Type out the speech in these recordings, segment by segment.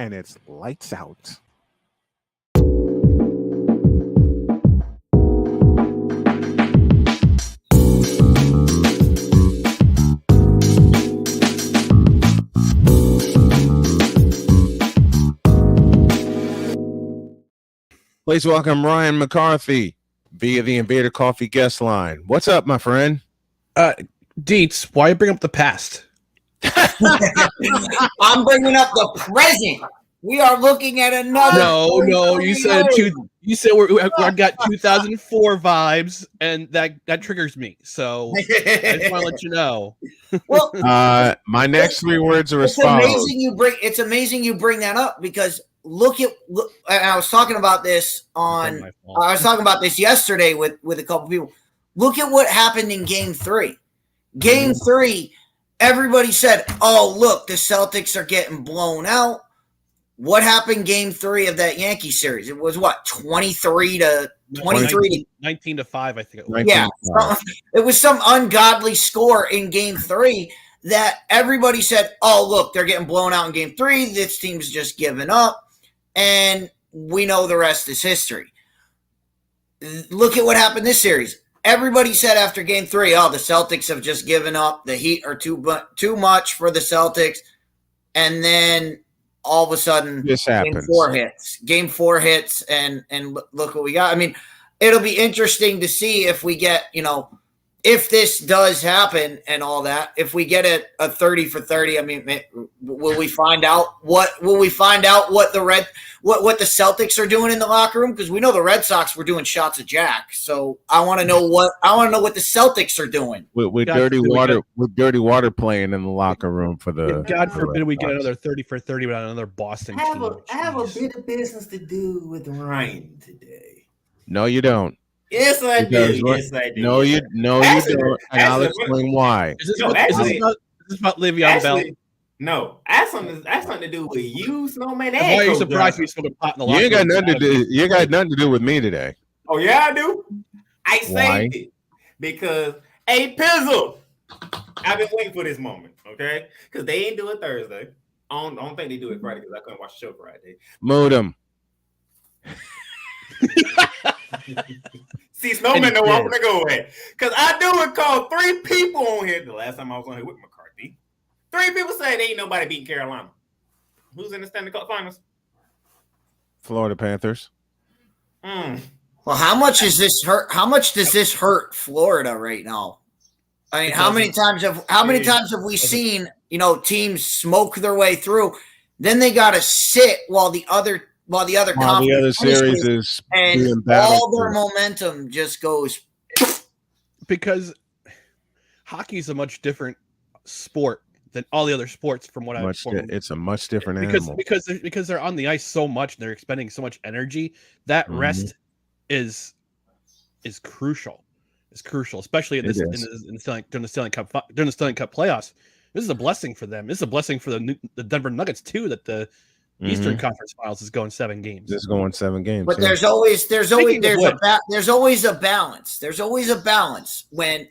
and it's lights out. Please welcome Ryan McCarthy via the Invader Coffee guest line. What's up, my friend? Deets, why bring up the past? I'm bringing up the present. We are looking at another. No. You said I got 2004 vibes, and that triggers me. So I just want to let you know. Well, my next three words are as it's follows. It's amazing you bring that up because look. I was talking about this yesterday with a couple people. Look at what happened in Game 3. Game 3, everybody said, "Oh, look, the Celtics are getting blown out." What happened Game 3 of that Yankee series? It was what, 19 to 5, I think it was. Yeah, it was some ungodly score in Game 3 that everybody said, "Oh, look, they're getting blown out in Game 3. This team's just giving up," and we know the rest is history. Look at what happened this series. Everybody said after Game 3, "Oh, the Celtics have just given up. The Heat are too much for the Celtics," and then all of a sudden, Game 4 hits, and look what we got. I mean, it'll be interesting to see if we get, if this does happen and all that. If we get a 30 for 30, I mean, will we find out what the Celtics are doing in the locker room? Because we know the Red Sox were doing shots of Jack. So I want to know what the Celtics are doing with dirty water playing in the locker room for the. God forbid we get another 30 for 30 without another Boston team. I have a bit of business to do with Ryan today. No, you don't. Yes, I do. No, you don't. And I'll explain why. Is this about LeVeon Bell? No, I have something to do with you, Snowman. Why are you surprised we smoking pot in the locker room? You ain't got nothing to do with me today. Oh yeah, I do. I saved it because Pizzle. I've been waiting for this moment, okay? Because they ain't do it Thursday. I don't think they do it Friday because I couldn't watch the show Friday. Mood them. See, Snowman know where I'm gonna go at. Because I do recall 3 people on here the last time I was on here with McCarthy. 3 people say they ain't nobody beating Carolina. Who's in the Stanley Cup Finals? Florida Panthers. Well, how much does this hurt? How much does this hurt Florida right now? I mean, how many times have we seen teams smoke their way through? Then they got to sit while the other series is and all their momentum just goes. Because hockey is a much different sport than all the other sports from what I've seen. It's a much different animal. Because they're on the ice so much and they're expending so much energy. That rest is crucial. It's crucial, especially during the Stanley Cup playoffs. This is a blessing for them. This is a blessing for the Denver Nuggets too. That the Eastern Conference Finals is going 7 games. It's going 7 games. But there's always a balance. There's always a balance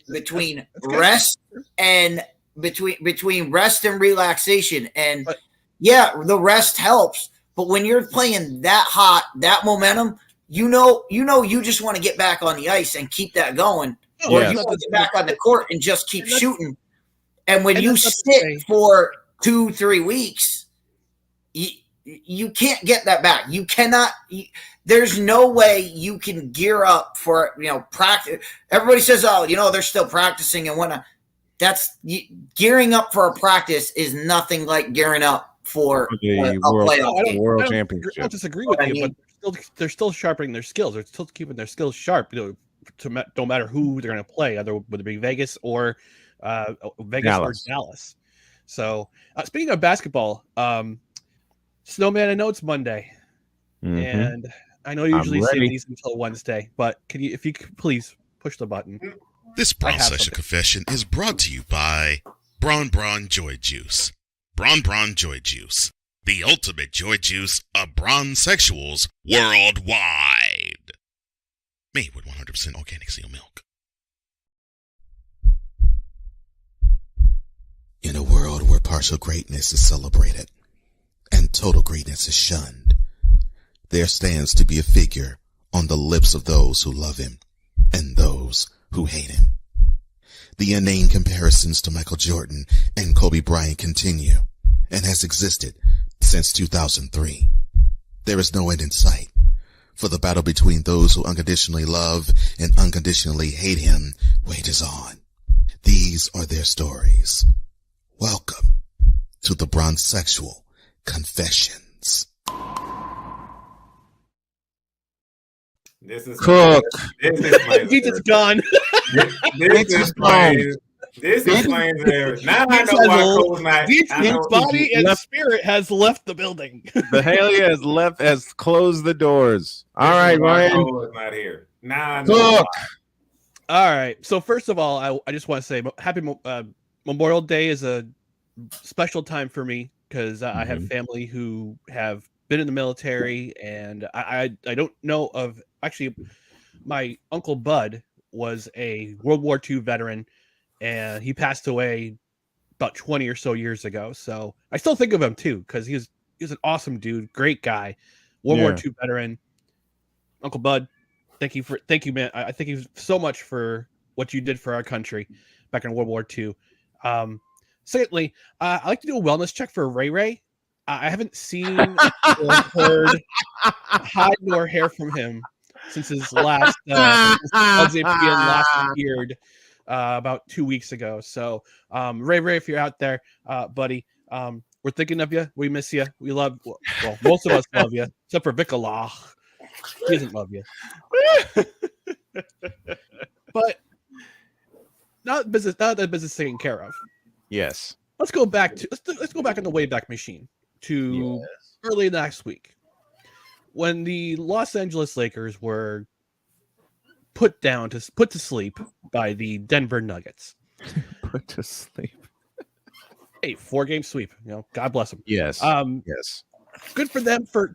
between rest and between rest and relaxation. And the rest helps. But when you're playing that hot, that momentum, you just want to get back on the ice and keep that going. Or you want to get back on the court and just keep shooting. And when you sit for 2-3 weeks, you can't get that back. You cannot. There's no way you can gear up for practice. Everybody says, "Oh, they're still practicing and whatnot." That's gearing up for a practice is nothing like gearing up for a playoff world championship. I don't disagree with you, but they're still sharpening their skills. They're still keeping their skills sharp. No matter who they're going to play, either whether it be Vegas or Dallas. So speaking of basketball. Snowman, I know it's Monday, and I know you usually say these until Wednesday, but if you could please push the button. This Brons Session Confession is brought to you by Bron Joy Juice. Bron Joy Juice, the ultimate joy juice of bronsexuals worldwide. Made with 100% organic seal milk. In a world where partial greatness is celebrated, and and total greatness is shunned. There stands to be a figure on the lips of those who love him and those who hate him. The inane comparisons to Michael Jordan and Kobe Bryant continue and has existed since 2003. There is no end in sight, for the battle between those who unconditionally love and unconditionally hate him wages on. These are their stories. Welcome to the Brons Sexual Confessions. This is Cook. Beats is gone. This explains everything. Now I know why Cole's not. Beats' body and spirit has left the building. The Haley has closed the doors. All right, Ryan. Cole is not here. Now I know. Cook. All right. So first of all, I just want to say happy Memorial Day is a special time for me because I have family who have been in the military, and I don't know of actually my uncle Bud was a World War II veteran, and he passed away about 20 or so years ago. So I still think of him too because he was an awesome dude, great guy, World War II veteran. Uncle Bud, thank you, man. I thank you so much for what you did for our country back in World War II. Secondly, I like to do a wellness check for Ray Ray. I haven't seen or heard hide nor hair from him since his last last appeared about 2 weeks ago. So, Ray, if you're out there, buddy, we're thinking of you. We miss you. We love. Well, most of us love you, except for Vicala. He doesn't love you. But not that business taken care of. Yes. Let's go back in the Wayback Machine to early last week when the Los Angeles Lakers were put to sleep by the Denver Nuggets. Put to sleep. Hey, 4-game sweep. God bless them. Yes. Yes. Good for them for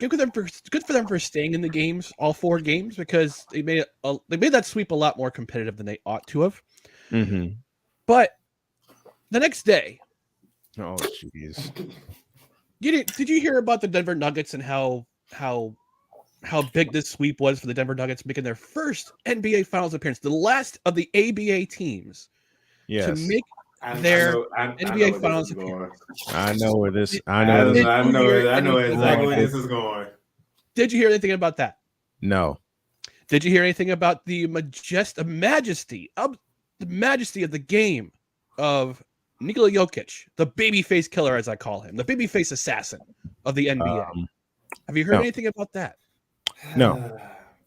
staying in the games, all 4 games, because they made that sweep a lot more competitive than they ought to have. Mm-hmm. But the next day, oh jeez, did you hear about the Denver Nuggets and how big this sweep was for the Denver Nuggets, making their first NBA Finals appearance, the last of the ABA teams to make their NBA Finals appearance. I know where this. I know exactly where this is going. Did you hear anything about that? No. Did you hear anything about the majesty of the game of Nikola Jokic, the babyface killer, as I call him, the babyface assassin of the NBA? Have you heard anything about that? No.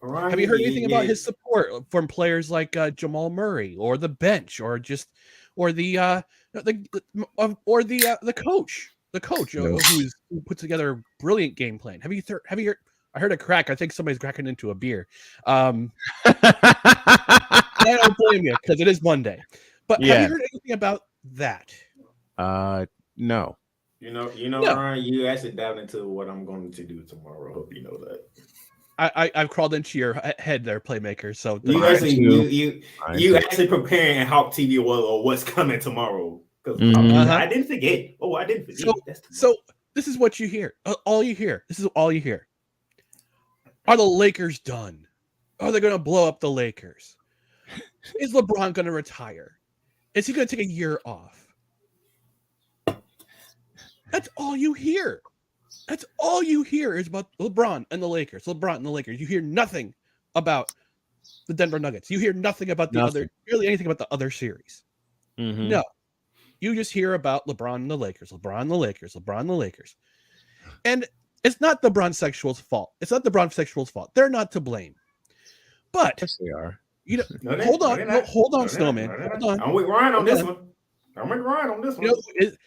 Have you heard anything about his support from players like Jamal Murray or the bench or the coach, who put together a brilliant game plan? Have you heard? I heard a crack. I think somebody's cracking into a beer. I don't blame you because it is Monday. But have you heard anything about that? No. You know, Ryan, you actually dived into what I'm going to do tomorrow. I hope you know that. I've crawled into your head there, playmaker. So you actually preparing and Hawk TV or what's coming tomorrow. I didn't forget. Oh, I didn't forget. So this is what you hear. All you hear. This is all you hear. Are the Lakers done? Are they going to blow up the Lakers? Is LeBron going to retire? Is he going to take a year off? That's all you hear. That's all you hear is about LeBron and the Lakers. LeBron and the Lakers. You hear nothing about the Denver Nuggets. You hear nothing about barely anything about the other series. Mm-hmm. No. You just hear about LeBron and the Lakers, LeBron and the Lakers, LeBron and the Lakers. And it's not the Brons Sexuals' fault. It's not the Brons Sexuals' fault. They're not to blame. But yes, they are. Hold on, Snowman. Hold on. I'm with Ryan on this one.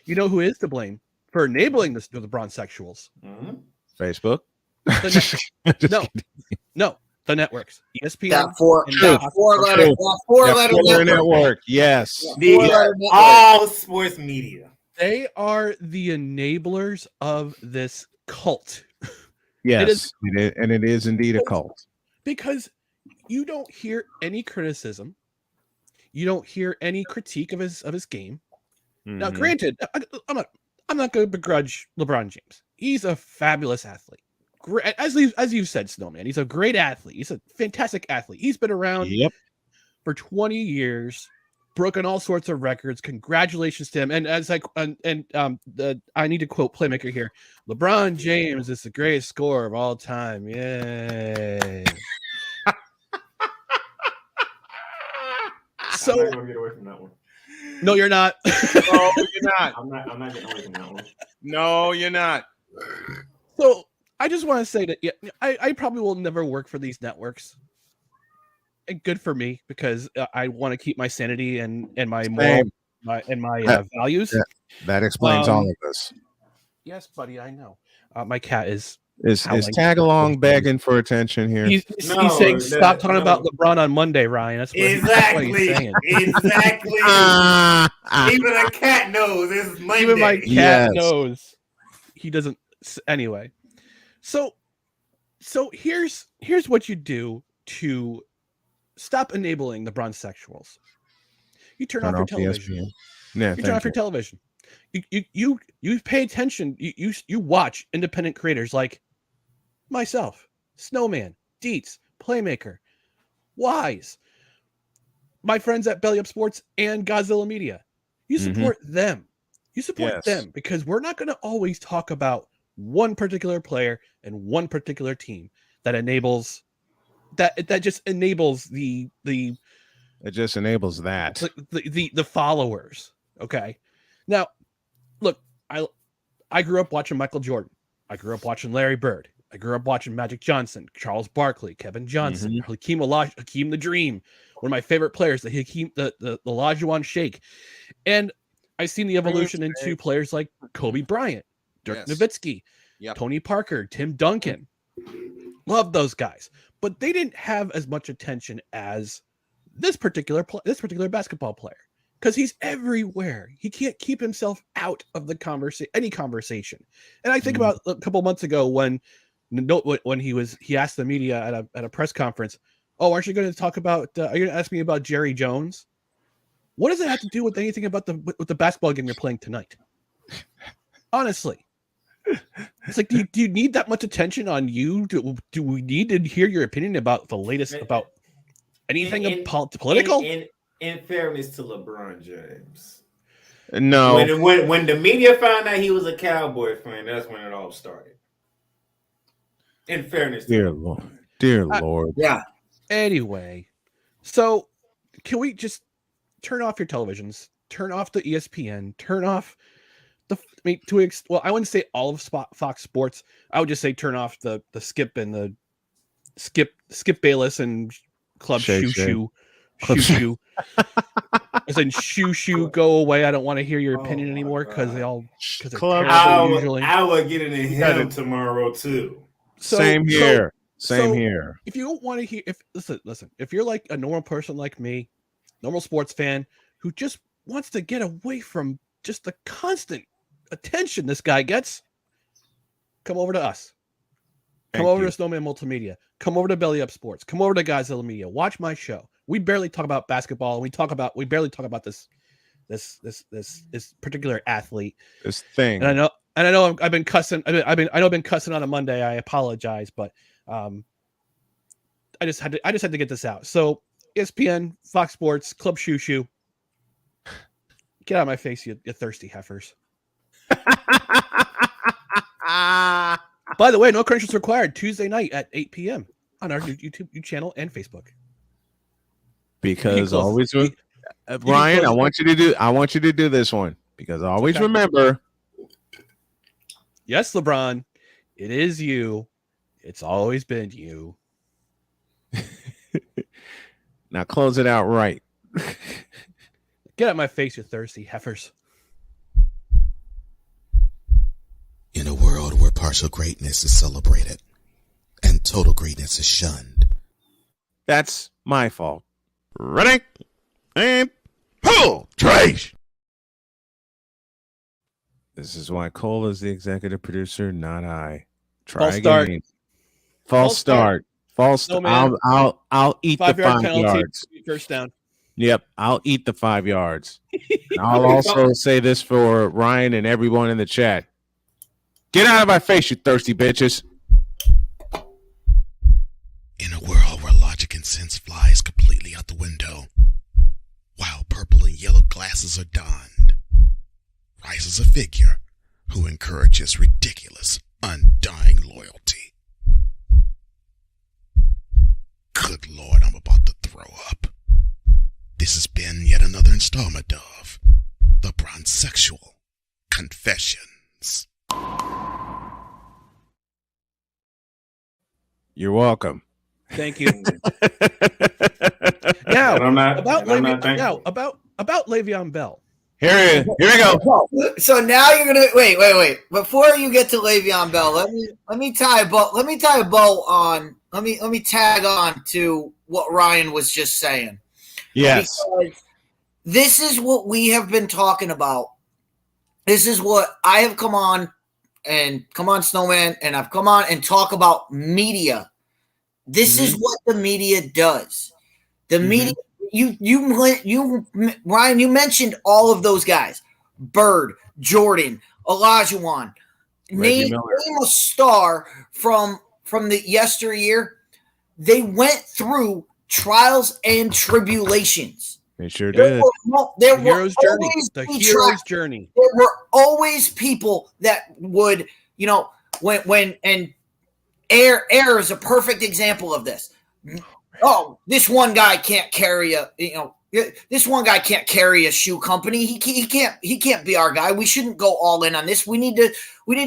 You know who is to blame for enabling the Brons Sexuals? Mm-hmm. Facebook. No, the networks. ESPN. That four-letter network. Yes. All sports media. They are the enablers of this cult. Yes, it is indeed a cult. Because you don't hear any criticism. You don't hear any critique of his game. Mm-hmm. Now, granted, I'm not going to begrudge LeBron James. He's a fabulous athlete. Great, as you've said, Snowman. He's a great athlete. He's a fantastic athlete. He's been around for 20 years, broken all sorts of records. Congratulations to him. And as I need to quote Playmaker here: LeBron James is the greatest scorer of all time. Yay! So I'm not gonna get away from that one. No, you're not. No, you're not. I'm not getting away from that one. No, you're not. So I just want to say that I probably will never work for these networks. And good for me, because I want to keep my sanity and my moral my values. That explains all of this. Yes, buddy, I know. My cat is tag along begging for attention here. He's saying stop talking about LeBron on Monday, Ryan. That's what he's saying. Exactly. Even a cat knows it's Monday. Even my cat knows. He doesn't. Anyway, so here's what you do to stop enabling the Brons sexuals. You turn off your television. Yeah, you turn off your television. You pay attention. You watch independent creators like myself, Snowman, Dietz, Playmaker, Wise, my friends at Belly Up Sports and Godzilla Media. You support them. You support them, because we're not going to always talk about one particular player and one particular team that enables that just enables the followers. Okay. Now, look, I grew up watching Michael Jordan. I grew up watching Larry Bird. I grew up watching Magic Johnson, Charles Barkley, Kevin Johnson, Hakeem the Dream, one of my favorite players, the Olajuwon Sheikh. And I've seen the evolution into players like Kobe Bryant, Dirk Nowitzki, Tony Parker, Tim Duncan. Love those guys. But they didn't have as much attention as this particular basketball player, because he's everywhere. He can't keep himself out of the any conversation. And I think about a couple months ago when he asked the media at a press conference, "Oh, aren't you going to talk about? Are you going to ask me about Jerry Jones? What does it have to do with anything about the basketball game you're playing tonight?" Honestly, it's like, do you need that much attention on you? Do we need to hear your opinion about the latest about anything political? In fairness to LeBron James, no. When the media found out he was a Cowboy fan, that's when it all started. In fairness, dear Lord, yeah. Anyway, so can we just turn off your televisions? Turn off the ESPN. Turn off I wouldn't say all of Fox Sports. I would just say turn off the Skip and the Skip Bayless and Club Shoo. I said shoo, go away. I don't want to hear your opinion anymore, because they're terrible usually. I will get into him tomorrow too. Same here. If you don't want to hear, listen, if you're like a normal person like me, normal sports fan who just wants to get away from just the constant attention this guy gets, come over to us. Come over to Snowman Multimedia. Come over to Belly Up Sports. Come over to Godzilla Media. Watch my show. We barely talk about basketball. We barely talk about this particular athlete. This thing. And I know I've been cussing. I know I've been cussing on a Monday. I apologize, but I just had to get this out. So ESPN, Fox Sports, Club Shoo. Get out of my face, you thirsty heifers. By the way, no credentials required. Tuesday night at 8 p.m. on our YouTube channel and Facebook. Because always, Ryan, I want you to do this one, because always remember. Yes, LeBron, it is you. It's always been you. Now close it out right. Get out of my face, you thirsty heifers. In a world where partial greatness is celebrated and total greatness is shunned. That's my fault. Ready? And pull! Trash! This is why Cole is the executive producer, not I. False start. False start. I'll eat the 5 yards. First down. Yep, I'll eat the 5 yards. I'll also say this for Ryan and everyone in the chat. Get out of my face, you thirsty bitches. In a world where logic and sense flies completely out the window, while purple and yellow glasses are donned, rises a figure who encourages ridiculous, undying loyalty. Good Lord, I'm about to throw up. This has been yet another installment of the Brons Sexual Confessions. You're welcome. Thank you. Now about Le'Veon Bell. Here we go. So now you're gonna wait. Before you get to Le'Veon Bell, let me tie a bow on. Let me tag on to what Ryan was just saying. Yes. Because this is what we have been talking about. This is what I have come on Snowman, and I've come on and talk about media. This is what the media does. The media. You Ryan, you mentioned all of those guys: Bird, Jordan, Olajuwon. Name a star from the yesteryear. They went through trials and tribulations. They sure did. The hero's journey. There were always people that would, when Air is a perfect example of this. Oh, this one guy can't carry this one guy can't carry a shoe company. He can't be our guy. We shouldn't go all in on this. We need to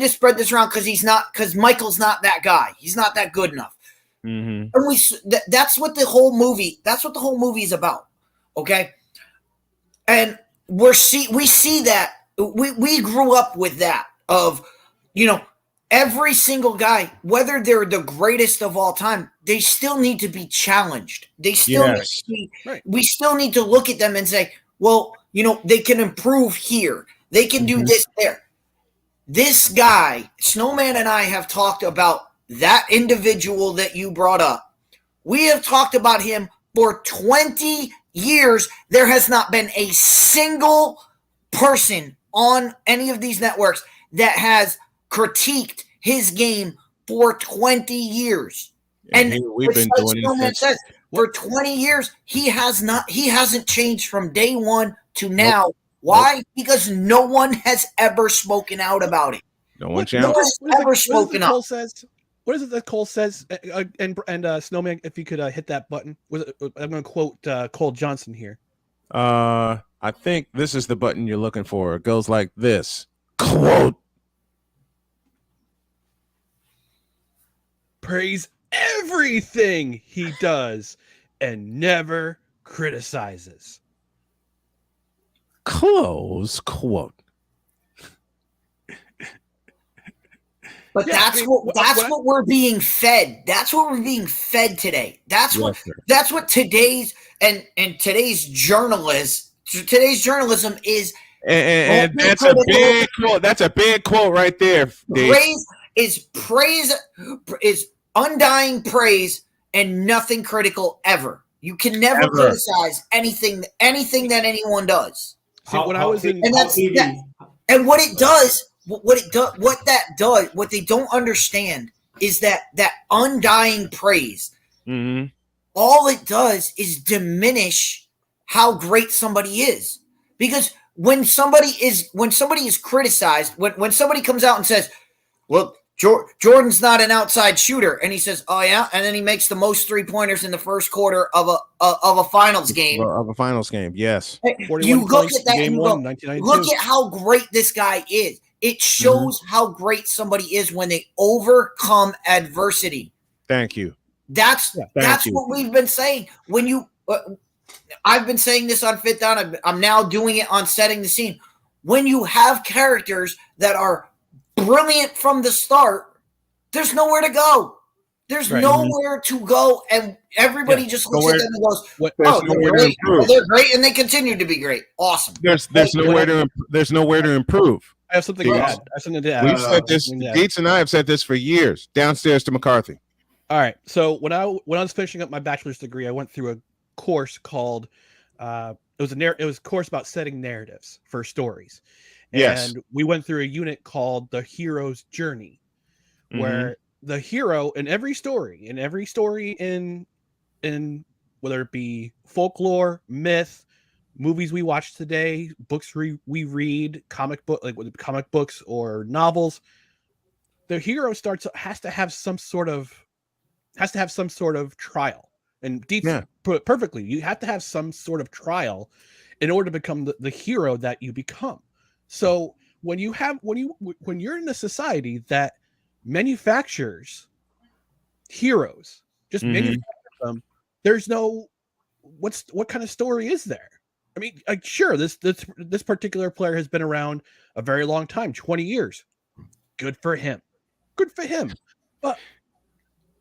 spread this around because Michael's not that guy. He's not that good enough. Mm-hmm. And that's what the whole movie is about. Okay. And we see that we grew up with that of, every single guy, whether they're the greatest of all time, they still need to be challenged. They still need to be, we still need to look at them and say, well, they can improve here. They can do this there. This guy, Snowman, and I have talked about that individual that you brought up. We have talked about him for 20 years. There has not been a single person on any of these networks that has critiqued his game for 20 years. And we've been doing it for 20 years, he hasn't changed from day one to now. Nope. Why? Nope. Because no one has ever spoken out about it. No one has ever spoken out. What is it that Cole says? And Snowman, if you could hit that button. I'm going to quote Cole Johnson here. I think this is the button you're looking for. It goes like this. Quote. Praise everything he does and never criticizes. Close quote. But that's what we're being fed. That's what we're being fed today. That's what today's journalism is. And that's a big quote. That's a big quote right there. Praise is undying praise and nothing critical ever. You can never criticize anything that anyone does. See, when I was in, and what they don't understand is that undying praise. Mm-hmm. All it does is diminish how great somebody is, because when somebody is criticized, when somebody comes out and says, well, Jordan's not an outside shooter, and he says, oh yeah, and then he makes the most 3-pointers in the first quarter of a finals game. Of a finals game, yes. You look at that and you go, look at how great this guy is. It shows how great somebody is when they overcome adversity. Thank you. That's what we've been saying. When you, I've been saying this on Fit Down. I'm now doing it on Setting the Scene. When you have characters that are brilliant from the start, there's nowhere to go. There's nowhere to go, and everybody just looks at them and goes, they're great, and they continue to be great. Awesome. There's nowhere to improve. I have something to add. We've said this. Gates and I have said this for years. Downstairs to McCarthy. All right. So when I was finishing up my bachelor's degree, I went through a course called it was a course about setting narratives for stories. And we went through a unit called the hero's journey, where the hero in every story in whether it be folklore, myth, movies we watch today, books we read, comic books or novels, the hero has to have some sort of trial. And Deets put it perfectly. You have to have some sort of trial in order to become the hero that you become. So when you're in a society that manufactures heroes, just manufacture them, there's no what kind of story is there? I mean, sure, this particular player has been around a very long time, 20 years. Good for him. But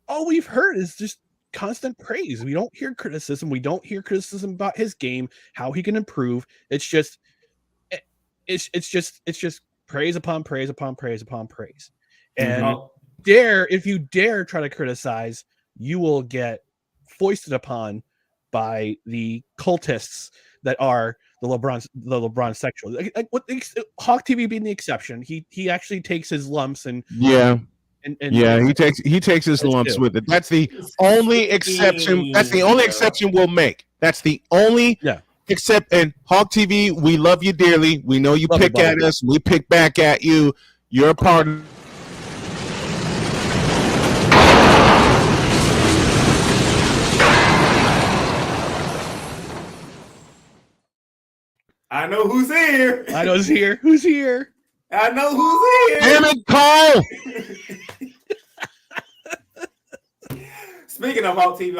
all we've heard is just constant praise. We don't hear criticism. We don't hear criticism about his game, how he can improve. It's just praise upon praise upon praise upon praise. And if you dare try to criticize, you will get foisted upon by the cultists that are the LeBron sexual. Hawk TV being the exception, he actually takes his lumps and he takes his lumps with it. That's the only exception. That's the only exception we'll make. That's the only except. And Hawk TV, we love you dearly. We know you pick at us. We pick back at you. You're a part of. I know who's here. I know who's here. Who's here? I know who's here. Damn it, Cole. Speaking of Hawk TV,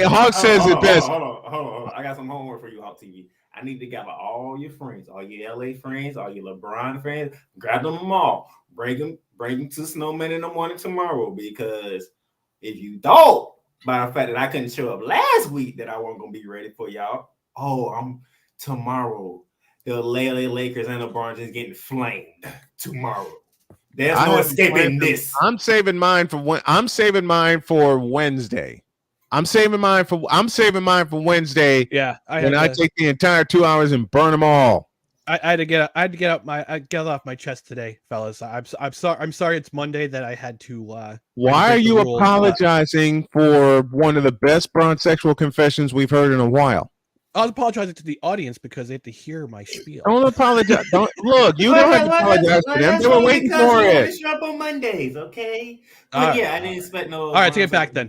Hawk says it best. Hold on. I got some homework for you, Hawk TV. I need to gather all your friends, all your LA friends, all your LeBron friends. Grab them all. Bring them to Snowman in the morning tomorrow. Because if you don't, by the fact that I couldn't show up last week, that I wasn't gonna be ready for y'all. Tomorrow. The LA Lakers and the Brons is getting flamed tomorrow. There's no escaping this. I'm saving mine for Wednesday. I'm saving mine for Wednesday. Yeah, I take the entire 2 hours and burn them all. I had to get off my chest today, fellas. I'm sorry. It's Monday that I had to. Why are you apologizing for one of the best Bron sexual confessions we've heard in a while? I was apologizing to the audience because they have to hear my spiel. Don't apologize. You don't have to apologize to them. They were waiting for it. Show up on Mondays, okay? I didn't expect no. All right, take it back then.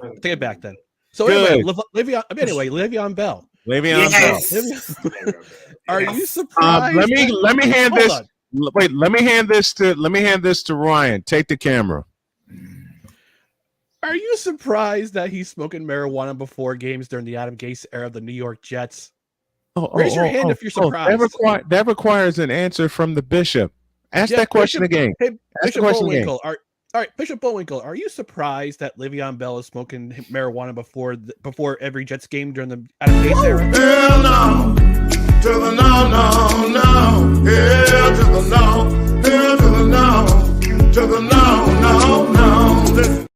So Le'Veon Bell. Yes. Are you surprised? Let me hand this. Wait, let me hand this to Ryan. Take the camera. Are you surprised that he's smoking marijuana before games during the Adam Gase era of the New York Jets? Raise your hand if you're surprised. That requires an answer from the bishop. Ask that question again. Hey, Bishop Bullwinkle. All right, Bishop Bullwinkle, are you surprised that Le'Veon Bell is smoking marijuana before every Jets game during the Adam Gase era? Hell no. To the no. Hell to the no. Hell to the no. To the no. Listen.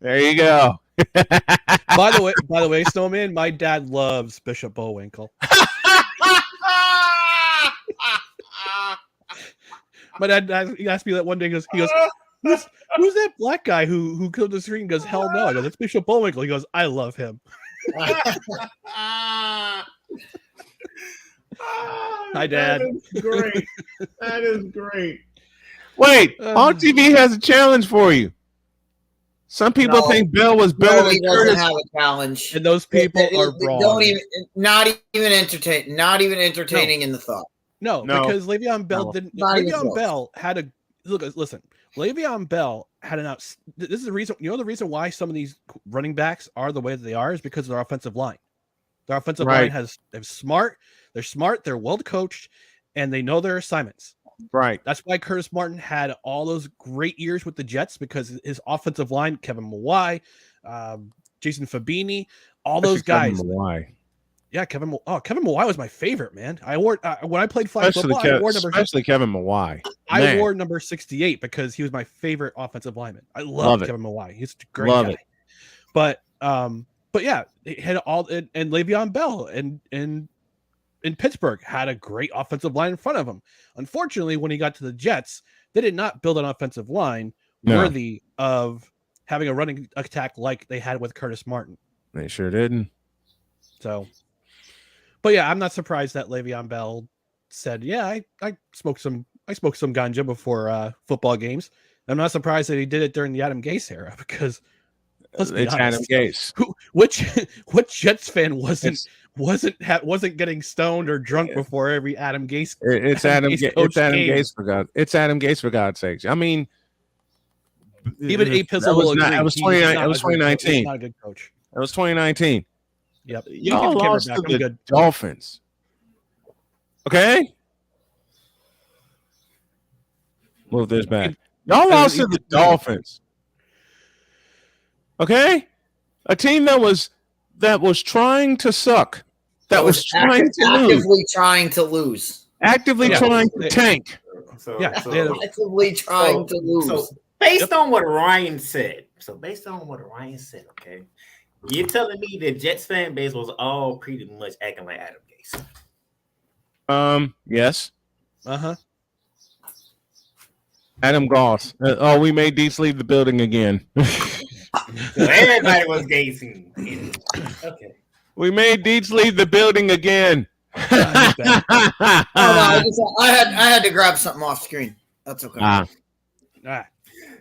There you go. By the way, Snowman, my dad loves Bishop Bullwinkle. My dad asked me that one day. He goes, who's that black guy who killed the screen? He goes, hell no. I go, that's Bishop Bullwinkle. He goes, I love him. Hi, Dad. That is great. Wait, Hawk TV has a challenge for you. Some people think Bell was better than Curtis. Doesn't have a challenge, and those people are wrong. Not even entertaining in the thought. No, because Le'Veon Bell didn't. Le'Veon Bell had a listen. Le'Veon Bell had an out. This is the reason. You know the reason why some of these running backs are the way that they are is because of their offensive line. Their offensive line they're smart. They're well coached, and they know their assignments. Right. That's why Curtis Martin had all those great years with the Jets because his offensive line, Kevin Mawai, Jason Fabini, all those guys. Kevin Mawai. Yeah, Kevin Mawai was my favorite, man. I wore when I played flag football. I wore Kevin Mawai. I wore number 68 because he was my favorite offensive lineman. I love Kevin Mawai. He's a great guy. But yeah, it had all and Le'Veon Bell and in Pittsburgh had a great offensive line in front of him. Unfortunately, when he got to the Jets, they did not build an offensive line worthy of having a running attack like they had with Curtis Martin. They sure didn't. So, but yeah, I'm not surprised that Le'Veon Bell said, "Yeah, I smoked some ganja before football games." I'm not surprised that he did it during the Adam Gase era because let's be honest, Adam Gase. Which Jets fan wasn't getting stoned or drunk before every Adam Gase? It's Adam Gase for God. It's Adam Gase for God's sakes. I mean, even A Pizzle will agree. It was 2019. He's not a good coach. It was 2019. Yep. Y'all lost to the Dolphins. Okay. Move this back. Y'all lost to the Dolphins. Okay, a team that was trying to suck, actively trying to lose, actively trying to tank. Actively trying to lose. So based on what Ryan said, okay, you're telling me the Jets fan base was all pretty much acting like Adam Gase. Yes. Adam Goss. We made Deets leave the building again. So everybody was gazing. Okay. We made Deets leave the building again. I had to grab something off screen. That's okay. I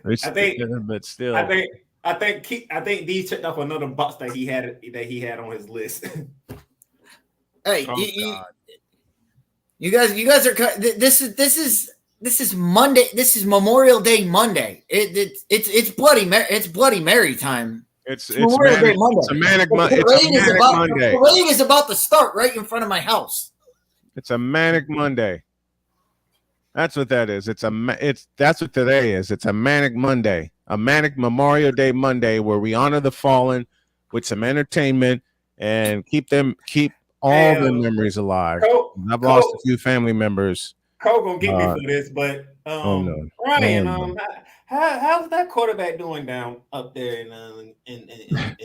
think Deets checked off another box that he had on his list. Hey, you guys are. This is Monday. This is Memorial Day Monday. It's Bloody Mary time. It's Memorial Day Monday. It's a manic Monday. The parade is about to start right in front of my house. It's a manic Monday. That's what that is. That's what today is. It's a manic Monday, a manic Memorial Day Monday where we honor the fallen with some entertainment and keep all the memories alive. I've lost a few family members. Cole gonna get me for this, but Ryan, how's that quarterback doing down up there in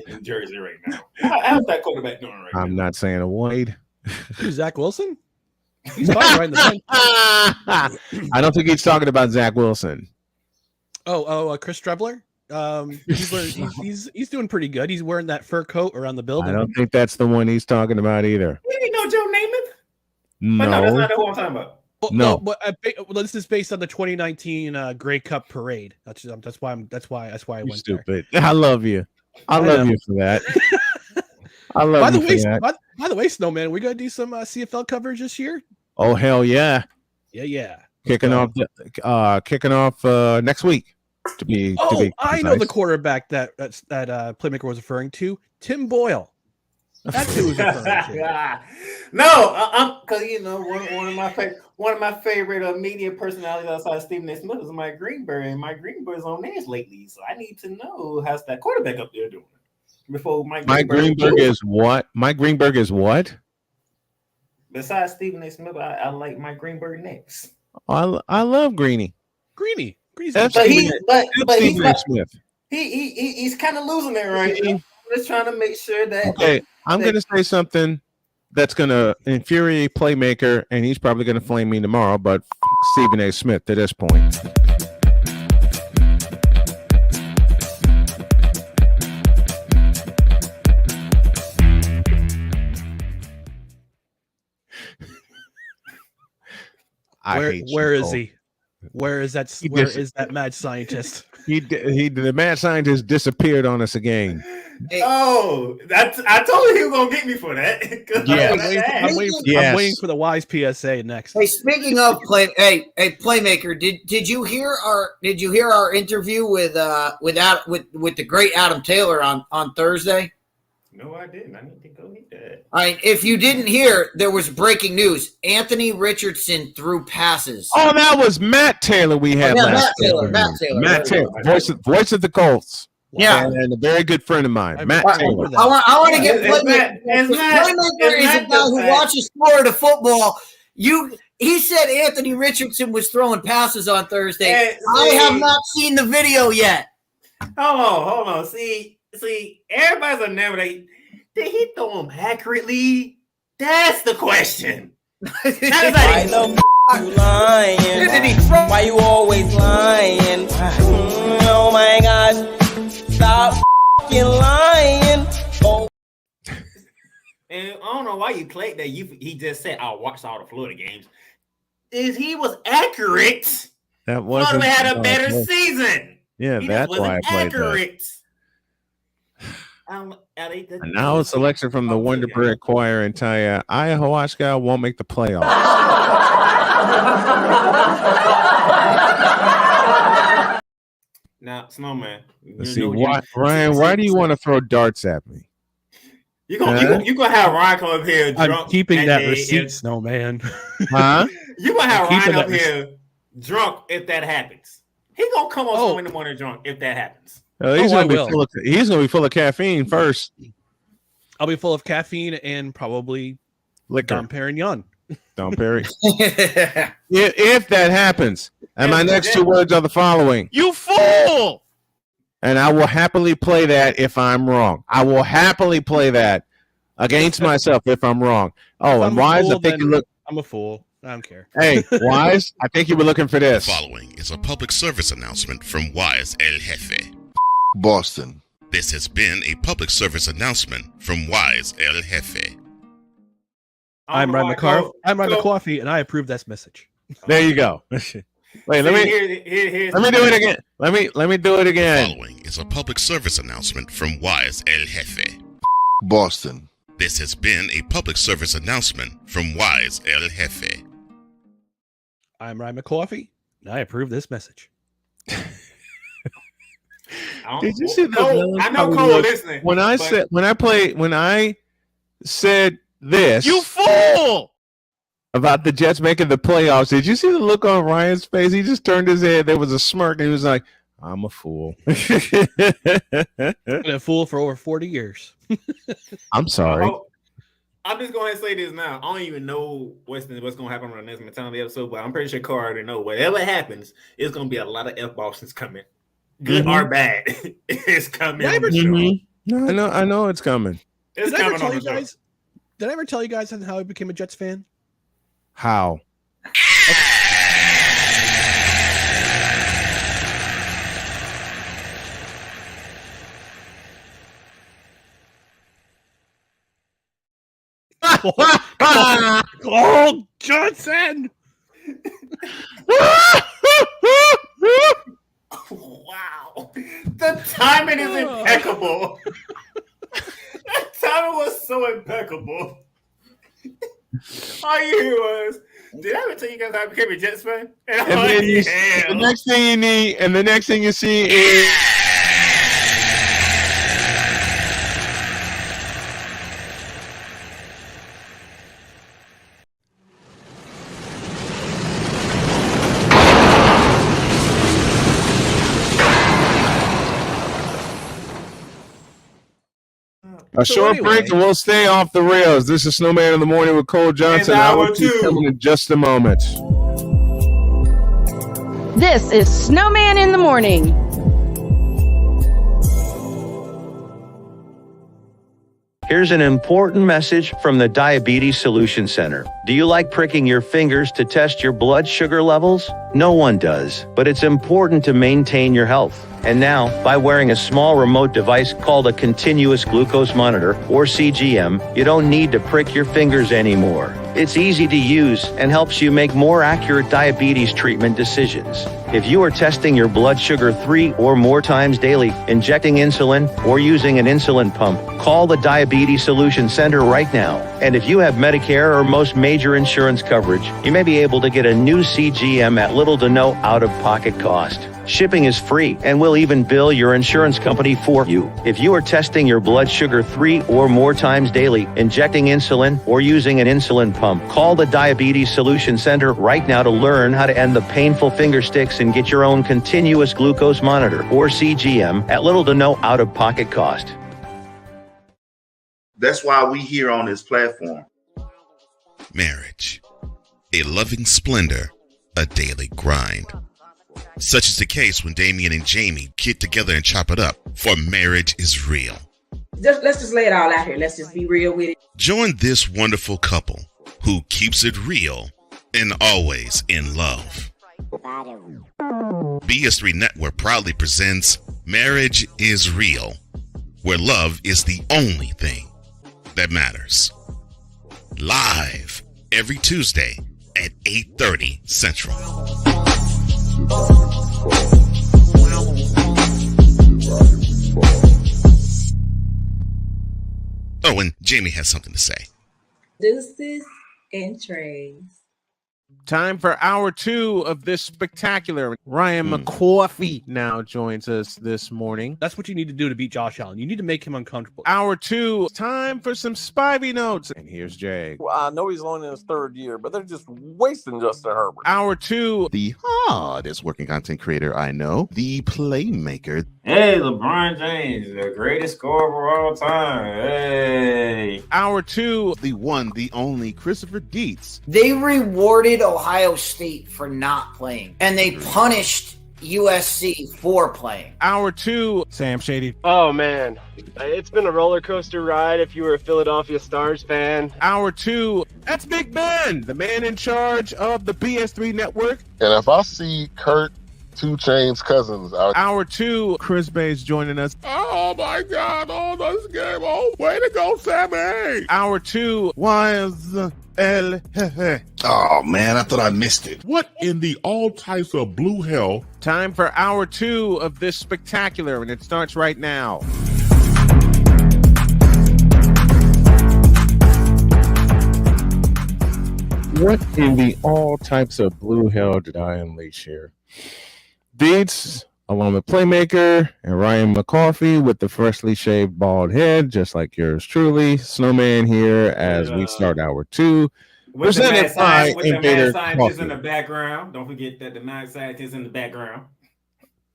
New Jersey right now? How's that quarterback doing right now? I'm not saying a word. Who's Zach Wilson? He's fine right in the bench. I don't think he's talking about Zach Wilson. Chris Trebler. He's doing pretty good. He's wearing that fur coat around the building. I don't think that's the one he's talking about either. You didn't know Joe Namath? No, that's not who I'm talking about. This is based on the 2019 Grey Cup parade. That's why I went stupid. There. I love you. I love you for that. I love you for that. By the way, Snowman, we gonna do some CFL coverage this year. Oh hell yeah! Yeah. Kicking off next week. I know the quarterback that Playmaker was referring to, Tim Boyle. That's who was referring to. No, because one of my favorite media personalities outside of Stephen A. Smith is Mike Greenberg, and Mike Greenberg's on theirs lately. So I need to know how's that quarterback up there doing before Mike Greenberg is what? Mike Greenberg is what? Besides Stephen A. Smith, I like Mike Greenberg next. I love Greeny. Greeny. He's kind of losing it right now. Just trying to make sure that. Okay, I'm going to say something that's going to infuriate Playmaker, and he's probably going to flame me tomorrow. But Stephen A. Smith to this point. Where is he? Where is that mad scientist? The mad scientist disappeared on us again. Oh, I told you he was gonna get me for that. I'm waiting for the wise PSA next. Hey, speaking of Playmaker, did you hear our interview with the great Adam Taylor on Thursday? No, I didn't. I need to go get that. All right, if you didn't hear, there was breaking news. Anthony Richardson threw passes. Oh, that was Matt Taylor we had last Matt Taylor, voice of the Colts. Yeah, and a very good friend of mine, Matt Taylor. I want to get Playmaker. Playmaker is a guy who watches Florida football. He said Anthony Richardson was throwing passes on Thursday. I have not seen the video yet. Hold on. See, everybody's enamored. Did he throw them accurately? That's the question. Why the you lying? Why you always lying? Oh my God! Stop lying! Oh. And I don't know why you played that. He just said I watched all the Florida games. He was accurate. That wasn't. Florida had a better season. Yeah, that's why I played accurate. That. And now a selection from the Wonder Bread Choir and Taya. Ayahuasca won't make the playoffs. Now, Snowman. Let's see, Ryan, why do you want to throw darts at me? You gonna have Ryan come up here drunk. I'm keeping that receipt, Snowman. Huh? You gonna have Ryan up here drunk if that happens. He gonna come up in the morning drunk if that happens. He's gonna be full of caffeine first. I'll be full of caffeine and probably liquor. Dom Perignon. Dom Perry. If that happens, and my next two words are the following: "You fool!" And I will happily play that if I'm wrong. I will happily play that against myself if I'm wrong. Oh, and Wise, I think you look. I'm a fool. I don't care. Hey, Wise, I think you were looking for this. The following is a public service announcement from Wise El Jefe. Boston. This has been a public service announcement from Wise El Jefe. I'm Ryan McCarthy, and I approve this message. There you go. Wait, let me do it again. Let me do it again. The following is a public service announcement from Wise El Jefe. Boston. This has been a public service announcement from Wise El Jefe. I'm Ryan McCarthy, and I approve this message. Did you see that? I know Cole listening. When I said this, you fool, about the Jets making the playoffs, did you see the look on Ryan's face? He just turned his head. There was a smirk, and he was like, "I'm a fool." Been a fool for over 40 years. I'm sorry. I'm just going to say this now. I don't even know what's going to happen on the next Mentality episode, but I'm pretty sure Carl already know. Whatever happens, it's going to be a lot of F-Boston's coming. Good or bad, it's coming. No, I know it's coming. Did I ever tell you guys how I became a Jets fan? How? Cole Johnson. Wow, the timing is impeccable. That timing was so impeccable. All you hear was, did I ever tell you guys I became a Jets fan? And the next thing you need, and the next thing you see is. A short break and we'll stay off the rails. This is Snowman in the Morning with Cole Johnson. I will keep coming in just a moment. This is Snowman in the Morning. Here's an important message from the Diabetes Solution Center. Do you like pricking your fingers to test your blood sugar levels? No one does, but it's important to maintain your health. And now, by wearing a small remote device called a continuous glucose monitor, or CGM, you don't need to prick your fingers anymore. It's easy to use and helps you make more accurate diabetes treatment decisions. If you are testing your blood sugar 3 or more times daily, injecting insulin, or using an insulin pump, call the Diabetes Solution Center right now. And if you have Medicare or most major insurance coverage, you may be able to get a new CGM at little to no out-of-pocket cost. Shipping is free, and we'll even bill your insurance company for you. If you are testing your blood sugar 3 or more times daily, injecting insulin, or using an insulin pump, call the Diabetes Solution Center right now to learn how to end the painful finger sticks and get your own continuous glucose monitor, or CGM, at little to no out-of-pocket cost. That's why we here on this platform. Marriage, a loving splendor, a daily grind. Such is the case when Damien and Jamie get together and chop it up, for marriage is real. let's just lay it all out here. Let's just be real with it. Join this wonderful couple who keeps it real and always in love. BS3 Network proudly presents Marriage is Real, where love is the only thing that matters. Live every Tuesday at 8:30 Central. Oh, and Jamie has something to say. Deuces and trays. Time for hour 2 of this spectacular. Ryan McCarthy now joins us this morning. That's what you need to do to beat Josh Allen. You need to make him uncomfortable. Hour 2, time for some Spivey notes. And here's Jay. Well, I know he's only in his 3rd year, but they're just wasting Justin Herbert. Hour 2, The hardest working content creator I know, the playmaker. Hey, LeBron James, the greatest scorer of all time. Hey. Hour 2, The one, the only Christopher Dietz. They rewarded Ohio State for not playing, and they punished USC for playing. Hour 2, Sam Shady. Oh, man. It's been a roller coaster ride if you were a Philadelphia Stars fan. Hour 2, that's Big Ben, the man in charge of the BS3 network. And if I see Kurt 2 Chainz Cousins out. Hour 2, Chris Bay's joining us. Oh my God! Oh, this game! Oh, way to go, Sammy! Hour 2, was L. Oh man, I thought I missed it. What in the all types of blue hell? Time for hour 2 of this spectacular, and it starts right now. What in the all types of blue hell did I unleash here? Deeds, along with Playmaker, and Ryan McCarthy with the freshly shaved bald head, just like yours truly. Snowman here as we start hour 2. With the Presented by mad scientist in the background. Don't forget that the mad scientist in the background.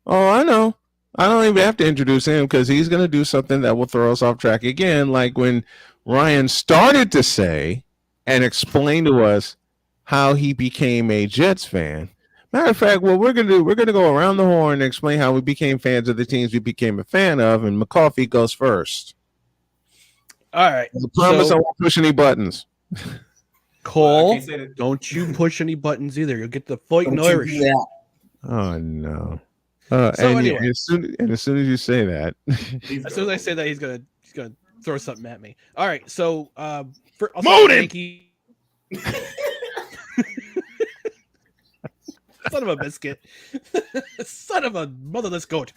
Oh, I know. I don't even have to introduce him because he's going to do something that will throw us off track again, like when Ryan started to say and explain to us how he became a Jets fan. Matter of fact, what we're gonna go around the horn and explain how we became fans of the teams we became a fan of, and McCarthy goes first. All right. As a promise, I won't push any buttons. Cole, don't you push any buttons either. You'll get the fighting Irish. Oh no. So anyway. As soon as you say that, as soon as I say that, he's gonna throw something at me. All right. So for Yankee. Son of a biscuit. Son of a motherless goat.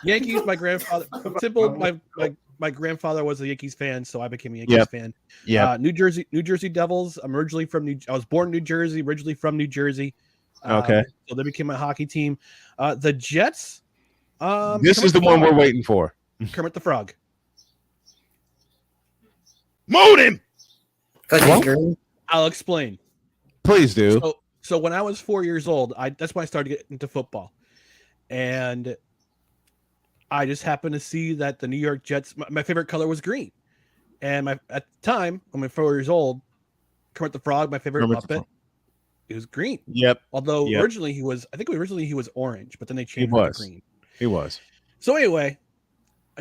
Yankees, my grandfather. Simple. My grandfather was a Yankees fan, so I became a Yankees fan. Yeah. New Jersey Devils. I was born in New Jersey, originally from New Jersey. Okay. So they became my hockey team. The Jets. This is the one we're waiting for. Kermit the Frog. Moan him. I'll explain. Please do. So when I was 4 years old, that's when I started getting into football. And I just happened to see that the New York Jets, my favorite color was green. And at the time, when I was 4 years old, Kermit the Frog, my favorite Muppet, it was green. Yep. Although originally he was orange, but then they changed it to green. He was. So anyway,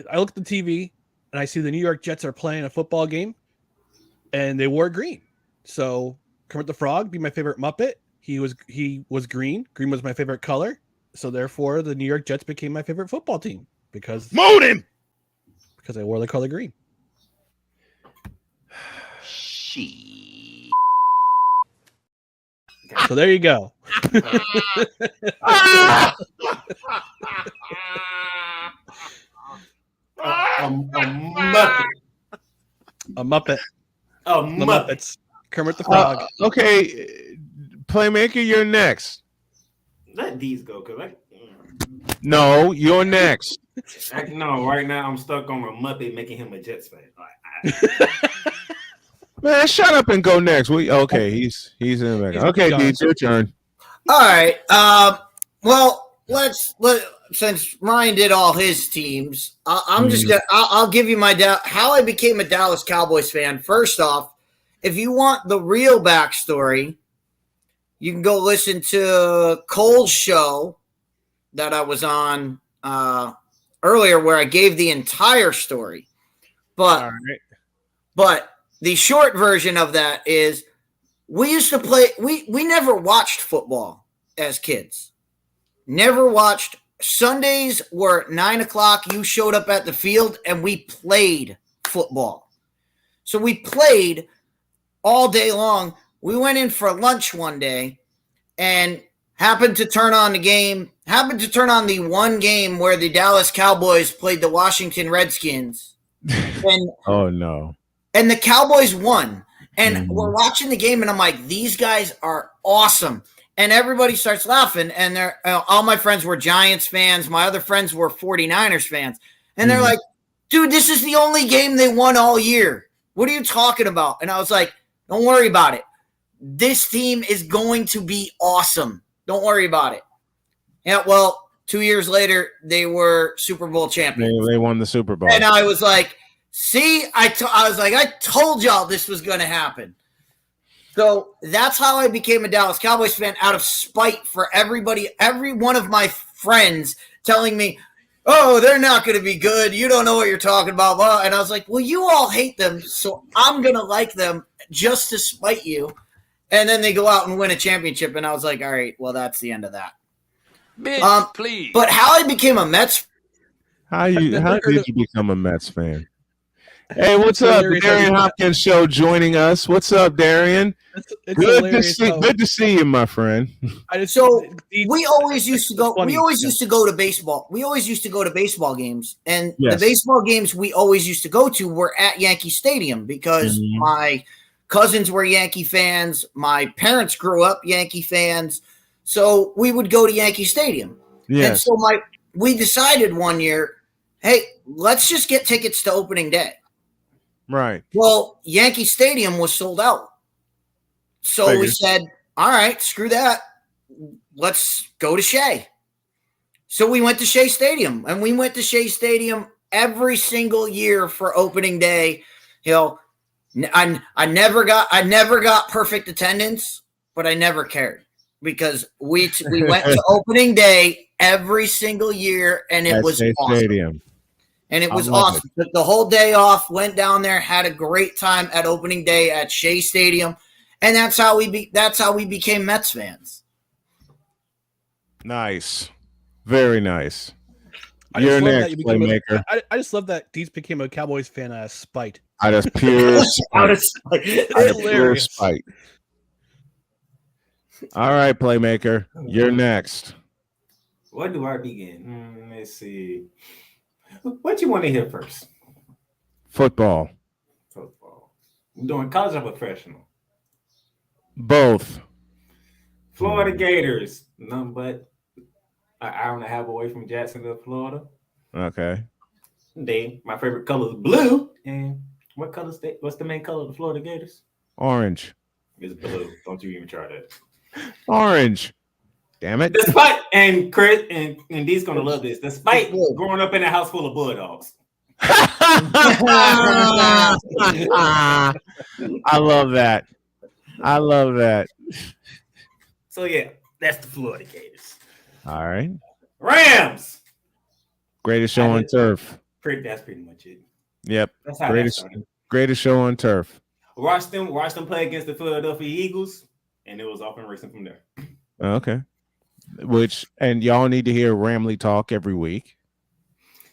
I look at the TV and I see the New York Jets are playing a football game and they wore green. So Kermit the Frog be my favorite Muppet. He was green. Green was my favorite color. So therefore, the New York Jets became my favorite football team because I wore the color green. So there you go. A Muppet. The Muppets. Kermit the Frog. Okay, Playmaker, you're next. Let these go, because No, you're next. No, right now I'm stuck on a Muppet making him a Jets fan. Man, shut up and go next. Okay, he's in the back. Okay, D, it's your turn. All right. Well, since Ryan did all his teams, I'll give you my how I became a Dallas Cowboys fan. First off, if you want the real backstory, you can go listen to Cole's show that I was on earlier where I gave the entire story. But the short version of that is we used to play. We never watched football as kids. Never watched. Sundays were 9 o'clock. You showed up at the field and we played football. So we played all day long. We went in for lunch one day and happened to turn on the one game where the Dallas Cowboys played the Washington Redskins. And, oh, no. And the Cowboys won. And we're watching the game, and I'm like, these guys are awesome. And everybody starts laughing, and all my friends were Giants fans. My other friends were 49ers fans. And they're like, dude, this is the only game they won all year. What are you talking about? And I was like, don't worry about it. This team is going to be awesome. Don't worry about it. Yeah, well, 2 years later, they were Super Bowl champions. They won the Super Bowl. And I was like, see, I told y'all this was going to happen. So that's how I became a Dallas Cowboys fan, out of spite for everybody, every one of my friends telling me, oh, they're not going to be good. You don't know what you're talking about. Blah. And I was like, well, you all hate them, so I'm going to like them just to spite you. And then they go out and win a championship. And I was like, all right, well, that's the end of that. Bitch, please. But how I became a Mets How did you become a Mets fan? Hey, what's up? Darian Hopkins show joining us. What's up, Darian? Good to see you, my friend. So we always used to go. We always used to go to baseball. We always used to go to baseball games, and the baseball games we always used to go to were at Yankee Stadium because my cousins were Yankee fans. My parents grew up Yankee fans, so we would go to Yankee Stadium. And so we decided one year, hey, let's just get tickets to opening day. Right. Well, Yankee Stadium was sold out. So we said, all right, screw that. Let's go to Shea. So we went to Shea Stadium, and we went to Shea Stadium every single year for opening day. You know, I never got perfect attendance, but I never cared because we went to opening day every single year, and it was awesome. Stadium. And it was awesome. Took the whole day off, went down there, had a great time at opening day at Shea Stadium, and that's how we became Mets fans. Nice, very nice. You're next, playmaker. I just love that Deeds became a Cowboys fan out of spite. Out of pure spite. Out of pure spite. All right, playmaker. You're next. Where do I begin? Let's see. What you want to hear first? Football. We're doing college or professional? Both. Florida Gators. Nothing but an hour and a half away from Jacksonville, Florida. Okay. My favorite color is blue. And what's the main color of the Florida Gators? Orange. It's blue. Don't you even try that. Orange. Damn it. Despite, and Chris and Dee's gonna love this, despite growing up in a house full of Bulldogs. I love that. So yeah, that's the Florida Gators. All right. Rams. Greatest show on turf. That's pretty much it. Yep. That's how greatest show on turf. Watched them play against the Philadelphia Eagles, and it was off and racing from there. Okay. And y'all need to hear Ramley talk every week,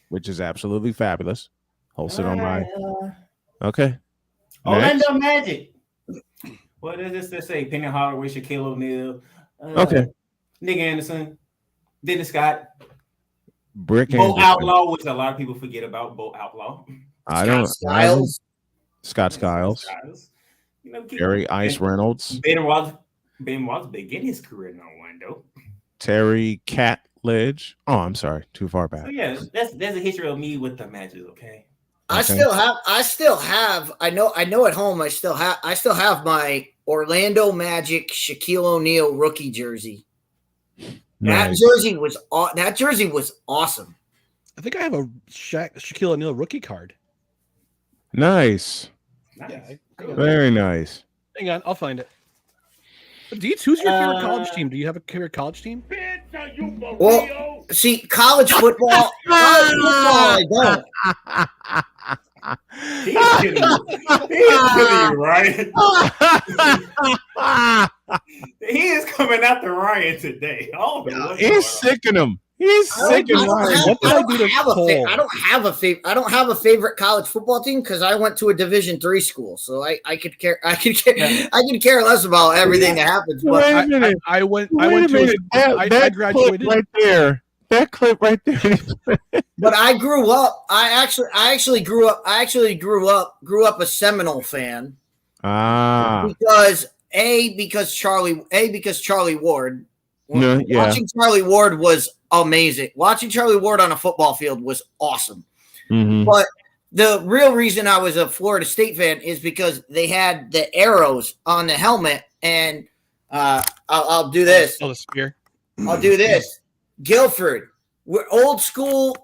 which is absolutely fabulous. Hosted on my. Okay. Orlando Magic. What does this say? Penny Hardaway, Shaquille O'Neal. Okay. Nick Anderson, Dennis Scott. Brick Bo Outlaw, which a lot of people forget about. Bo Outlaw. Scott Skiles. You know, Gary Ice Reynolds. Ben Watts began his career in Orlando. Terry Catledge. Oh, I'm sorry, too far back. So yeah, there's a history of me with the matches. Okay. I still have. I know at home. I still have my Orlando Magic Shaquille O'Neal rookie jersey. Nice. That jersey was awesome. I think I have a Shaquille O'Neal rookie card. Nice. Yeah, very nice. Hang on, I'll find it. Deets, who's your favorite college team? Do you have a favorite college team? Well, see, college football I don't. He is killing you, right? He is coming after Ryan today. Oh, he's sicking him. He's sicking Ryan. I don't have a favorite college football team because I went to a Division III school, so I could care less about everything that happens. But I graduated right there. That clip right there. But I grew up. I actually grew up a Seminole fan. Because Charlie Ward. Watching Charlie Ward was amazing. Watching Charlie Ward on a football field was awesome. Mm-hmm. But the real reason I was a Florida State fan is because they had the arrows on the helmet, and I'll do this. Oh, the spear. I'll do this. Guilford. We're old school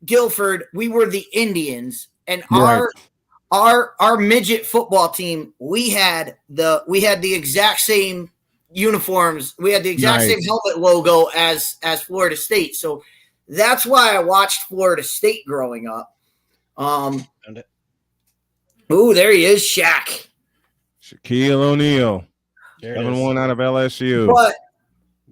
Guilford. We were the Indians, and our midget football team, we had the exact same uniforms. We had the exact same helmet logo as Florida State. So that's why I watched Florida State growing up. Ooh, there he is, Shaq. Shaquille O'Neal. 7-1 out of LSU. But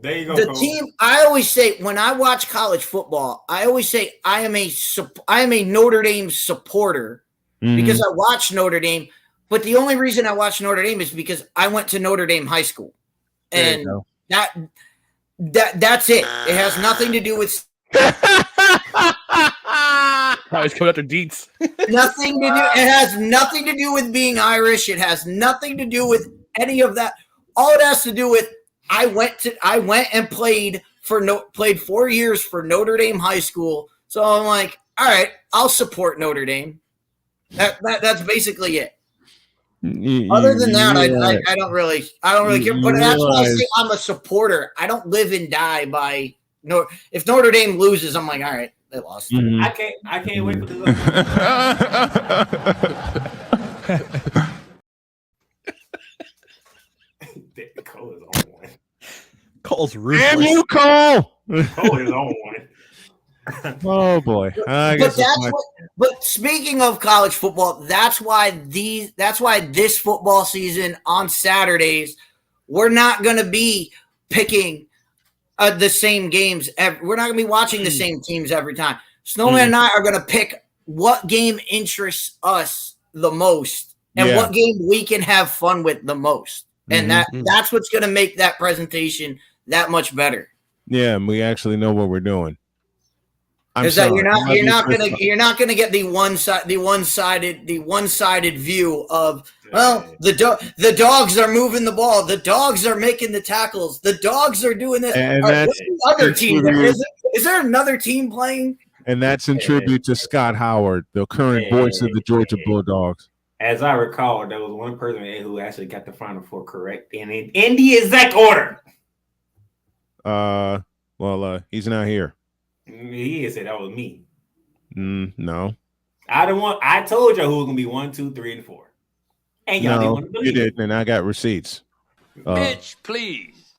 there you go. The team, I always say when I watch college football, I always say I am a Notre Dame supporter because I watch Notre Dame. But the only reason I watch Notre Dame is because I went to Notre Dame High School, and that's it. It has nothing to do with. Probably coming after Deets. Nothing to do. It has nothing to do with being Irish. It has nothing to do with any of that. All it has to do with. I went and played 4 years for Notre Dame High School. So I'm like, all right, I'll support Notre Dame. That's basically it. Other than that, I don't really care. But that's why I say I'm a supporter. I don't live and die by if Notre Dame loses, I'm like, all right, they lost. Mm-hmm. I can't wait for this. Cole is on one. Cole's ruthless. Damn you, Cole! Cole is on one. Oh boy! But speaking of college football, that's why this football season on Saturdays we're not going to be picking the same games. We're not going to be watching the same teams every time. Snowman and I are going to pick what game interests us the most and what game we can have fun with the most. And that's what's going to make that presentation that much better. Yeah, and we actually know what we're doing. Is that you're not gonna get the one-sided view of the dogs are moving the ball, the dogs are making the tackles, the dogs are doing this. And what's the other team? Is there another team playing? And that's in tribute to Scott Howard, the current voice of the Georgia Bulldogs. As I recall, there was one person who actually got the Final Four correct in the exact order. He's not here. He said that was me. No. I told you who was gonna be 1, 2, 3, and 4. And y'all didn't want to believe you didn't, and I got receipts. Bitch, please.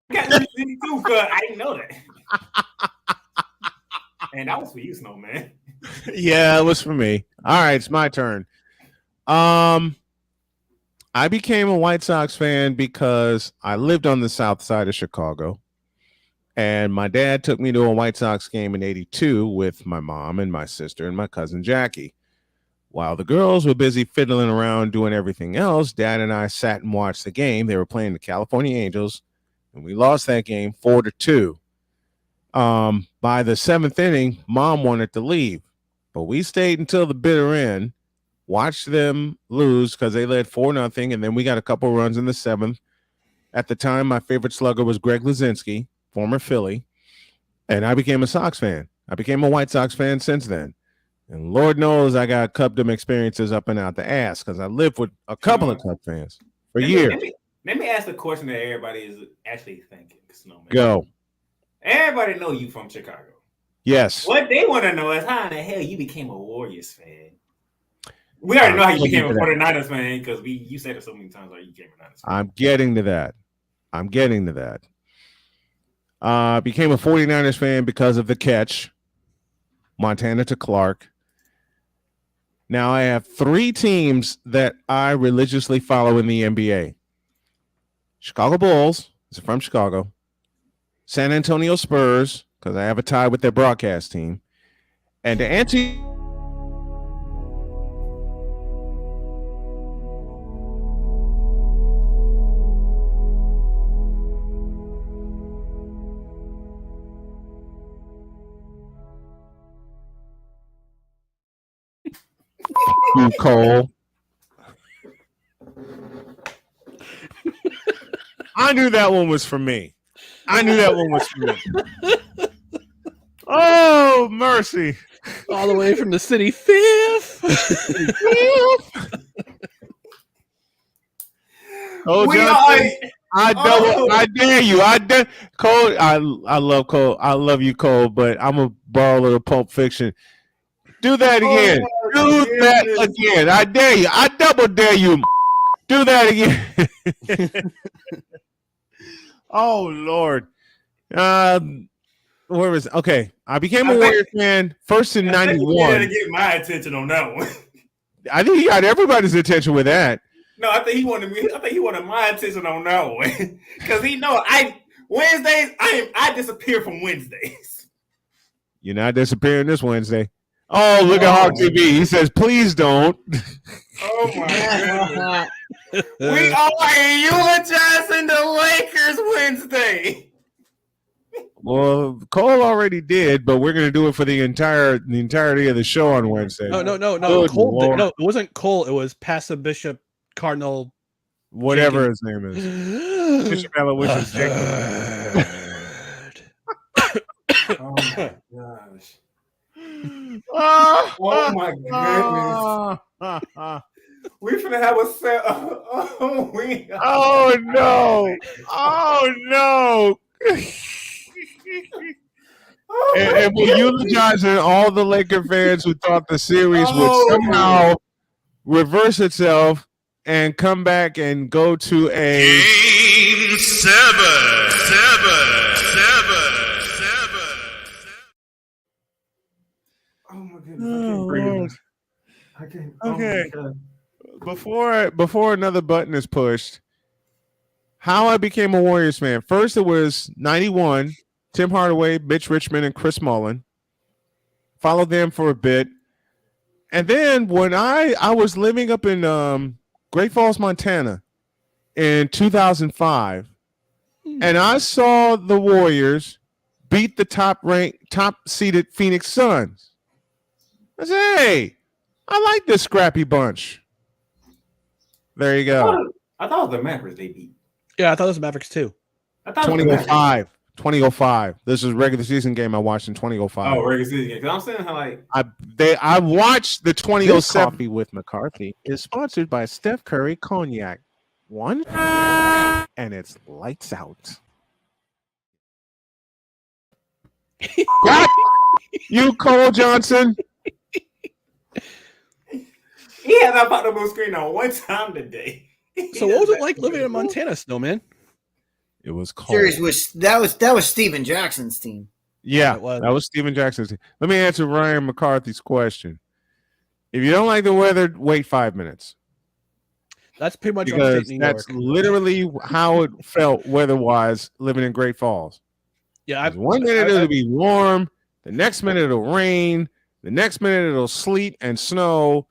I got receipts too, but I didn't know that. And that was for you, Snowman. Yeah, it was for me. All right, it's my turn. I became a White Sox fan because I lived on the south side of Chicago, and my dad took me to a White Sox game in '82 with my mom and my sister and my cousin Jackie. While the girls were busy fiddling around doing everything else, Dad and I sat and watched the game. They were playing the California Angels, and we lost that game 4-2. By the 7th inning, Mom wanted to leave, but we stayed until the bitter end. Watched them lose because they led 4-0, and then we got a couple runs in the 7th. At the time, my favorite slugger was Greg Luzinski, former Philly, and I became a Sox fan. I became a White Sox fan since then. And Lord knows I got Cubdom experiences up and out the ass because I lived with a couple of Cub fans for years. Let me ask the question that everybody is actually thinking. Snowman. Go. Everybody know you from Chicago. Yes. What they want to know is how in the hell you became a Warriors fan. We already know how you became a 49ers fan because you said it so many times. Like you became a Niners fan. I'm getting to that. Became a 49ers fan because of the catch. Montana to Clark. Now I have 3 teams that I religiously follow in the NBA. Chicago Bulls, is from Chicago. San Antonio Spurs, because I have a tie with their broadcast team. And to answer you, Cole. I knew that one was for me. Oh, mercy. All the way from the city fifth. Oh, I dare you. Cole, I love Cole. I love you, Cole, but I'm going to borrow a little Pulp Fiction. Do that again. That again. I dare you. I double dare you. Do that again. Oh, Lord. Where is it? Okay. I became a Warriors fan first in 91. To get my attention on that one. I think he got everybody's attention with that. No, I think he wanted my attention on that one. Because he know I disappear from Wednesdays. You're not disappearing this Wednesday. Oh, look at Hawk TV. He says, please don't. Oh my God. We are eulogizing the Lakers Wednesday. Well, Cole already did, but we're going to do it for the entirety of the show on Wednesday. No. Cole no, it wasn't Cole. It was Passa Bishop Cardinal. Whatever his name is. Bishop Aloysius Jenkins. Oh my gosh. Oh my goodness. We're going to have a set. Oh no. Oh no. And we're eulogizing all the Laker fans who thought the series would somehow reverse itself and come back and go to a Game 7. Oh my goodness. I can't breathe. Okay. Before another button is pushed, how I became a Warriors fan. First, it was 91. Tim Hardaway, Mitch Richmond, and Chris Mullin. Followed them for a bit. And then when I was living up in Great Falls, Montana in 2005, and I saw the Warriors beat the top-seeded Phoenix Suns. I said, hey, I like this scrappy bunch. There you go. I thought it was the Mavericks they beat. Yeah, I thought it was Mavericks too. 2005. 2005. This is a regular season game I watched in 2005. Oh, regular season game. Because I'm saying how like I watched the 2007 Coffee with McCarthy is sponsored by Steph Curry Cognac. One and it's lights out. You Cole Johnson. He had that popped up on screen on one time today. So what was it like living in Montana, Snowman? It was cold. Series that was Steven Jackson's team. Yeah, that was Steven Jackson's team. Let me answer Ryan McCarthy's question. If you don't like the weather, wait 5 minutes. That's pretty much because that's literally how it felt weather-wise living in Great Falls. Yeah, 1 minute it'll be warm, the next minute it'll rain, the next minute it'll sleet and snow,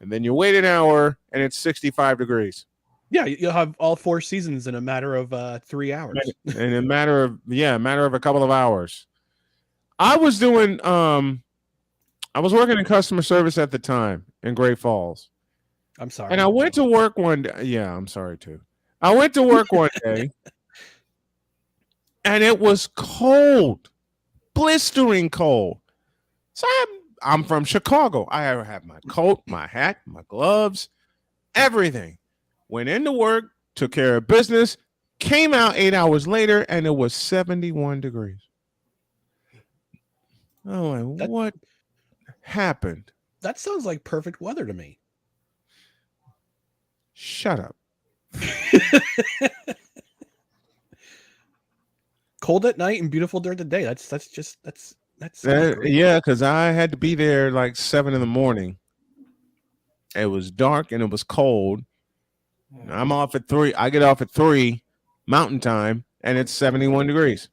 and then you wait an hour and it's 65 degrees. Yeah, you'll have all 4 seasons in a matter of 3 hours. In a matter of a couple of hours. I was doing I was working in customer service at the time in Great Falls. I'm sorry. And I went to work one day. Yeah, I'm sorry too. I went to work one day and it was cold. Blistering cold. So I'm from Chicago. I have my coat, my hat, my gloves, everything. Went into work, took care of business, came out 8 hours later, and it was 71 degrees. Oh, what happened? That sounds like perfect weather to me. Shut up. Cold at night and beautiful during the day. That's Yeah, because I had to be there like 7 a.m. It was dark and it was cold. I'm off at 3. I get off at 3 Mountain Time, and it's 71 degrees.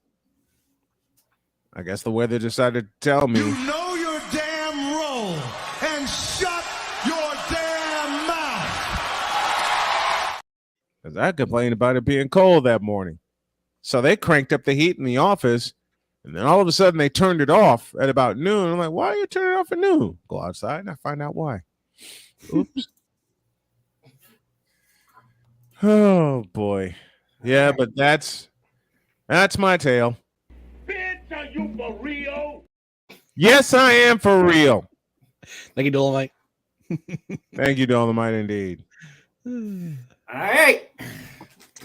I guess the weather decided to tell me. You know your damn role and shut your damn mouth. Because I complained about it being cold that morning. So they cranked up the heat in the office, and then all of a sudden they turned it off at about noon. I'm like, why are you turning it off at noon? Go outside and I find out why. Oops. Oh boy. Yeah, but that's my tale. Bitch, are you for real? Yes, I am for real. Thank you, Dolomite. Thank you, Dolomite, indeed. All right.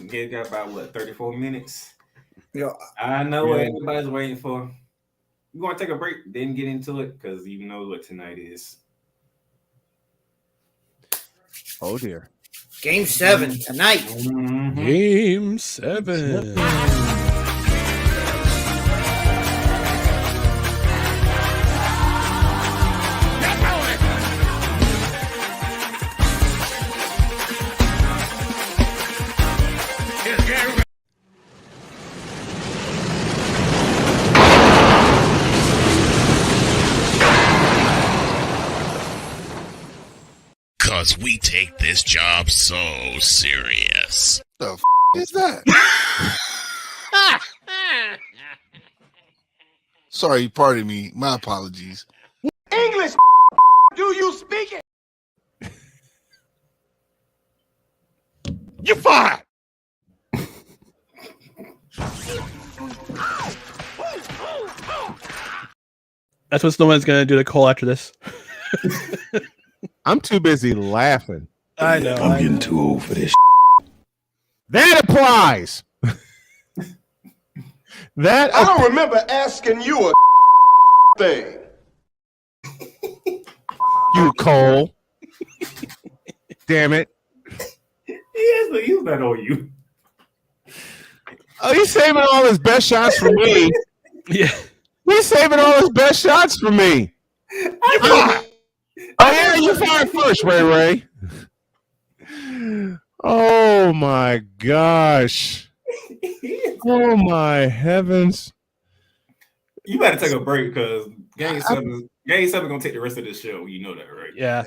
You got about 34 minutes? Yeah. I know what everybody's waiting for. We're going to take a break, then get into it, because you know what tonight is. Oh, dear. Game 7 tonight. Mm-hmm. Game 7. Because we take this job so serious. The f is that? Sorry, pardon me. My apologies. English, do you speak it? You're fired. That's what Snowman's going to do to Cole after this. I'm too busy laughing. I know. I'm getting too old for this. That applies. I don't remember asking you a thing. You Cole. Damn it. Yes, but he's not on you. Oh, he's saving all his best shots for me. Yeah. He's saving all his best shots for me. Oh, yeah, you fired first, Ray. Oh, my gosh. Oh, my heavens. You better take a break because Game 7 going to take the rest of this show. You know that, right? Yeah.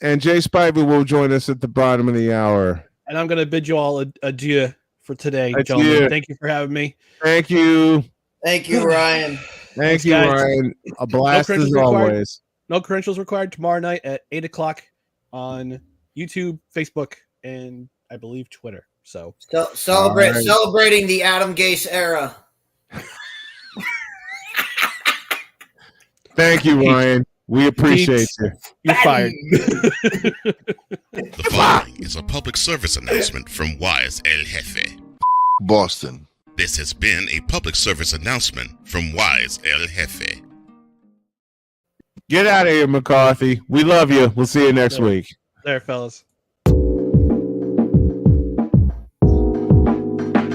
And Jay Spivey will join us at the bottom of the hour. And I'm going to bid you all adieu for today, Adieu. gentlemen. Thank you for having me. Thank you. Thank you, Ryan. Thank you, guys. Ryan. A blast as required. always. No credentials required tomorrow night at 8 o'clock on YouTube, Facebook, and I believe Twitter. So celebrating the Adam Gase era. Thank you, Ryan. We appreciate you. You're fired. The following is a public service announcement from Wise El Jefe. Boston. This has been a public service announcement from Wise El Jefe. Get out of here, McCarthy. We love you. We'll see you next week. There, fellas.